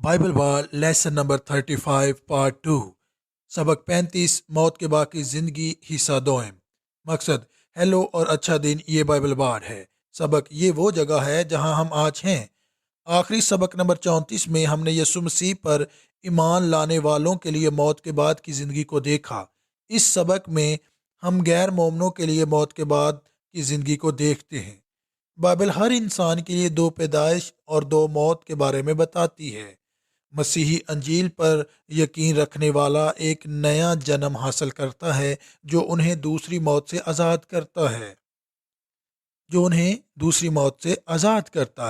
Bible بال lesson number 35 part 2 سبق 35 موت کے باقی زندگی حصہ دوئم مقصد ہیلو اور اچھا دن یہ بائبل بال ہے۔ سبق یہ وہ جگہ ہے جہاں ہم آج ہیں۔ آخری سبق نمبر 34 میں ہم نے یسوع مسیح پر ایمان لانے والوں کے لیے موت کے بعد کی زندگی کو دیکھا۔ اس سبق میں ہم غیر مومنوں کے لیے موت کے بعد کی زندگی کو دیکھتے ہیں۔ بائبل ہر انسان کے لیے دو پیدائش اور دو موت کے بارے میں بتاتی ہے۔ مسیحی انجیل پر یقین رکھنے والا ایک نیا جنم حاصل کرتا ہے جو انہیں دوسری موت سے آزاد کرتا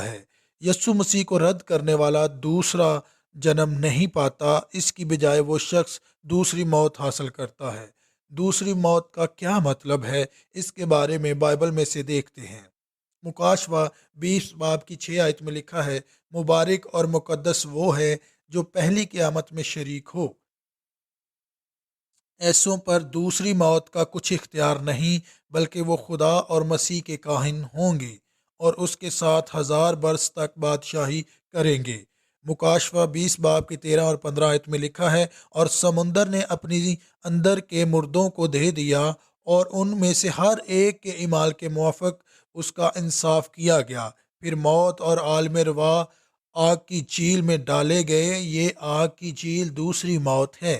ہے۔ یسوع مسیح کو رد کرنے والا دوسرا جنم نہیں پاتا، اس کی بجائے وہ شخص دوسری موت حاصل کرتا ہے۔ دوسری موت کا کیا مطلب ہے، اس کے بارے میں بائبل میں سے دیکھتے ہیں۔ مکاشوہ 20 باب کی 6 آیت میں لکھا ہے، مبارک اور مقدس وہ ہے جو پہلی قیامت میں شریک ہو۔ ایسوں پر دوسری موت کا کچھ اختیار نہیں، بلکہ وہ خدا اور مسیح کے کاہن ہوں گے اور اس کے ساتھ 1000 برس تک بادشاہی کریں گے۔ مکاشوہ 20 باب کی 13 اور 15 آیت میں لکھا ہے، اور سمندر نے اپنی اندر کے مردوں کو دے دیا اور ان میں سے ہر ایک کے اعمال کے موافق اس کا انصاف کیا گیا۔ پھر موت اور عالم روا آگ کی جھیل میں ڈالے گئے۔ یہ آگ کی جھیل دوسری موت ہے،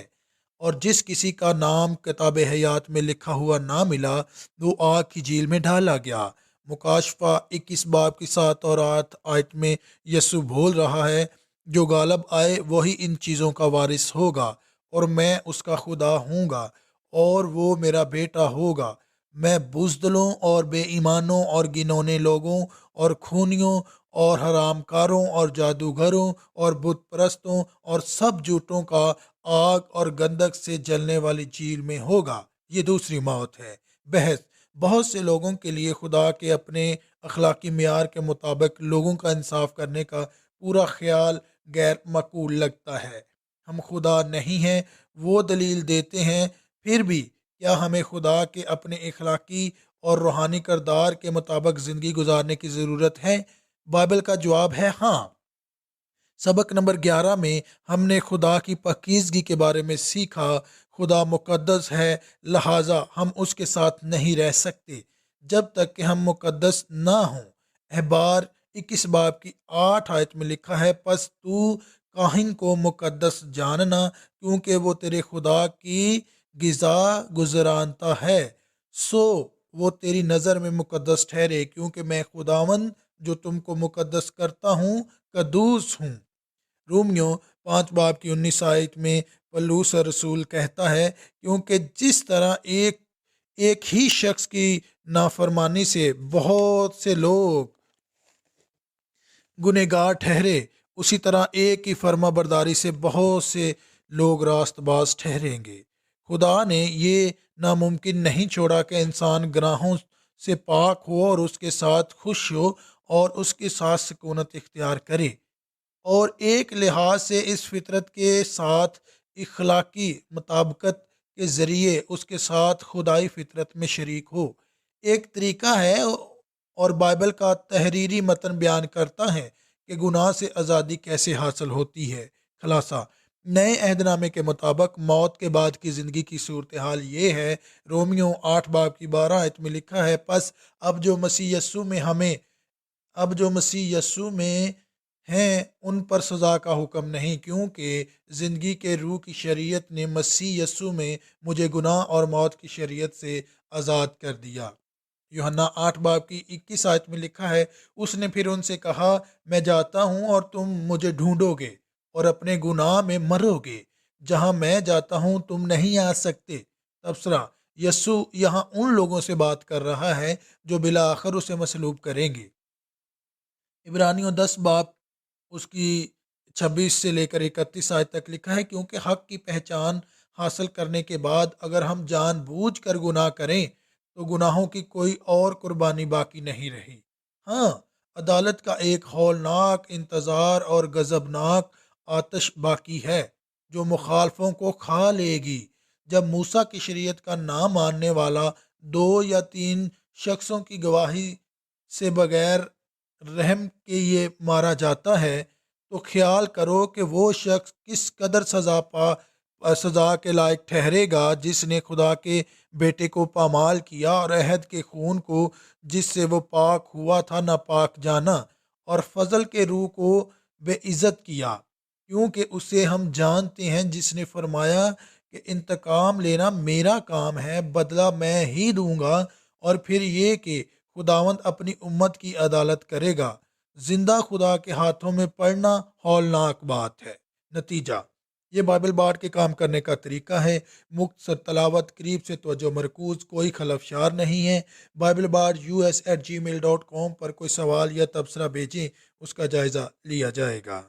اور جس کسی کا نام کتاب حیات میں لکھا ہوا نہ ملا وہ آگ کی جھیل میں ڈالا گیا۔ مکاشفہ 21 باب کی 7 اور 8 آیت میں یسوع بول رہا ہے، جو غالب آئے وہی ان چیزوں کا وارث ہوگا، اور میں اس کا خدا ہوں گا اور وہ میرا بیٹا ہوگا۔ میں بزدلوں اور بے ایمانوں اور گنونے لوگوں اور خونیوں اور حرام کاروں اور جادوگروں اور بت پرستوں اور سب جھوٹوں کا آگ اور گندک سے جلنے والی جھیل میں ہوگا۔ یہ دوسری موت ہے۔ بحث: بہت سے لوگوں کے لیے خدا کے اپنے اخلاقی معیار کے مطابق لوگوں کا انصاف کرنے کا پورا خیال غیر معقول لگتا ہے۔ ہم خدا نہیں ہیں، وہ دلیل دیتے ہیں، پھر بھی کیا ہمیں خدا کے اپنے اخلاقی اور روحانی کردار کے مطابق زندگی گزارنے کی ضرورت ہے؟ بائبل کا جواب ہے ہاں۔ سبق نمبر 11 میں ہم نے خدا کی پاکیزگی کے بارے میں سیکھا۔ خدا مقدس ہے، لہٰذا ہم اس کے ساتھ نہیں رہ سکتے جب تک کہ ہم مقدس نہ ہوں۔ احبار 21 باب کی 8 آیت میں لکھا ہے، پس تو کاہن کو مقدس جاننا، کیونکہ وہ تیرے خدا کی غذا گزرانتا ہے، سو وہ تیری نظر میں مقدس ٹھہرے، کیونکہ میں خداوند جو تم کو مقدس کرتا ہوں قدوس ہوں۔ رومیوں 5 باب کی 19 آیت میں پولس رسول کہتا ہے، کیونکہ جس طرح ایک ہی شخص کی نافرمانی سے بہت سے لوگ گنہگار ٹھہرے، اسی طرح ایک ہی فرما برداری سے بہت سے لوگ راست باز ٹھہریں گے۔ خدا نے یہ ناممکن نہیں چھوڑا کہ انسان گناہوں سے پاک ہو اور اس کے ساتھ خوش ہو اور اس کے ساتھ سکونت اختیار کرے، اور ایک لحاظ سے اس فطرت کے ساتھ اخلاقی مطابقت کے ذریعے اس کے ساتھ خدائی فطرت میں شریک ہو۔ ایک طریقہ ہے، اور بائبل کا تحریری متن بیان کرتا ہے کہ گناہ سے آزادی کیسے حاصل ہوتی ہے۔ خلاصہ: نئے عہد نامے کے مطابق موت کے بعد کی زندگی کی صورتحال یہ ہے۔ رومیوں 8 باب کی 12 آیت میں لکھا ہے، پس اب جو مسیح یسوع میں ہیں ان پر سزا کا حکم نہیں، کیونکہ زندگی کے روح کی شریعت نے مسیح یسوع میں مجھے گناہ اور موت کی شریعت سے آزاد کر دیا۔ یوحنا 8 باب کی 21 آیت میں لکھا ہے، اس نے پھر ان سے کہا، میں جاتا ہوں اور تم مجھے ڈھونڈو گے اور اپنے گناہ میں مرو گے، جہاں میں جاتا ہوں تم نہیں آ سکتے۔ تبصرہ: یسوع یہاں ان لوگوں سے بات کر رہا ہے جو بالآخر اسے مصلوب کریں گے۔ عبرانیوں 10 باب اس کی 26 سے لے کر 31 آیت تک لکھا ہے، کیونکہ حق کی پہچان حاصل کرنے کے بعد اگر ہم جان بوجھ کر گناہ کریں تو گناہوں کی کوئی اور قربانی باقی نہیں رہی۔ ہاں، عدالت کا ایک ہولناک انتظار اور غضبناک آتش باقی ہے جو مخالفوں کو کھا لے گی۔ جب موسیٰ کی شریعت کا نہ ماننے والا 2 یا 3 شخصوں کی گواہی سے بغیر رحم کے یہ مارا جاتا ہے تو خیال کرو کہ وہ شخص کس قدر سزا کے لائق ٹھہرے گا جس نے خدا کے بیٹے کو پامال کیا اور عہد کے خون کو جس سے وہ پاک ہوا تھا ناپاک جانا، اور فضل کے روح کو بے عزت کیا، کیونکہ اسے ہم جانتے ہیں جس نے فرمایا کہ انتقام لینا میرا کام ہے، بدلہ میں ہی دوں گا۔ اور پھر یہ کہ خداوند اپنی امت کی عدالت کرے گا۔ زندہ خدا کے ہاتھوں میں پڑنا ہولناک بات ہے۔ نتیجہ، یہ بائبل بارڈ کے کام کرنے کا طریقہ ہے۔ مختصر تلاوت، قریب سے توجہ مرکوز، کوئی خلفشار نہیں ہے۔ بائبل بارڈ US@gmail.com پر کوئی سوال یا تبصرہ بھیجیں، اس کا جائزہ لیا جائے گا۔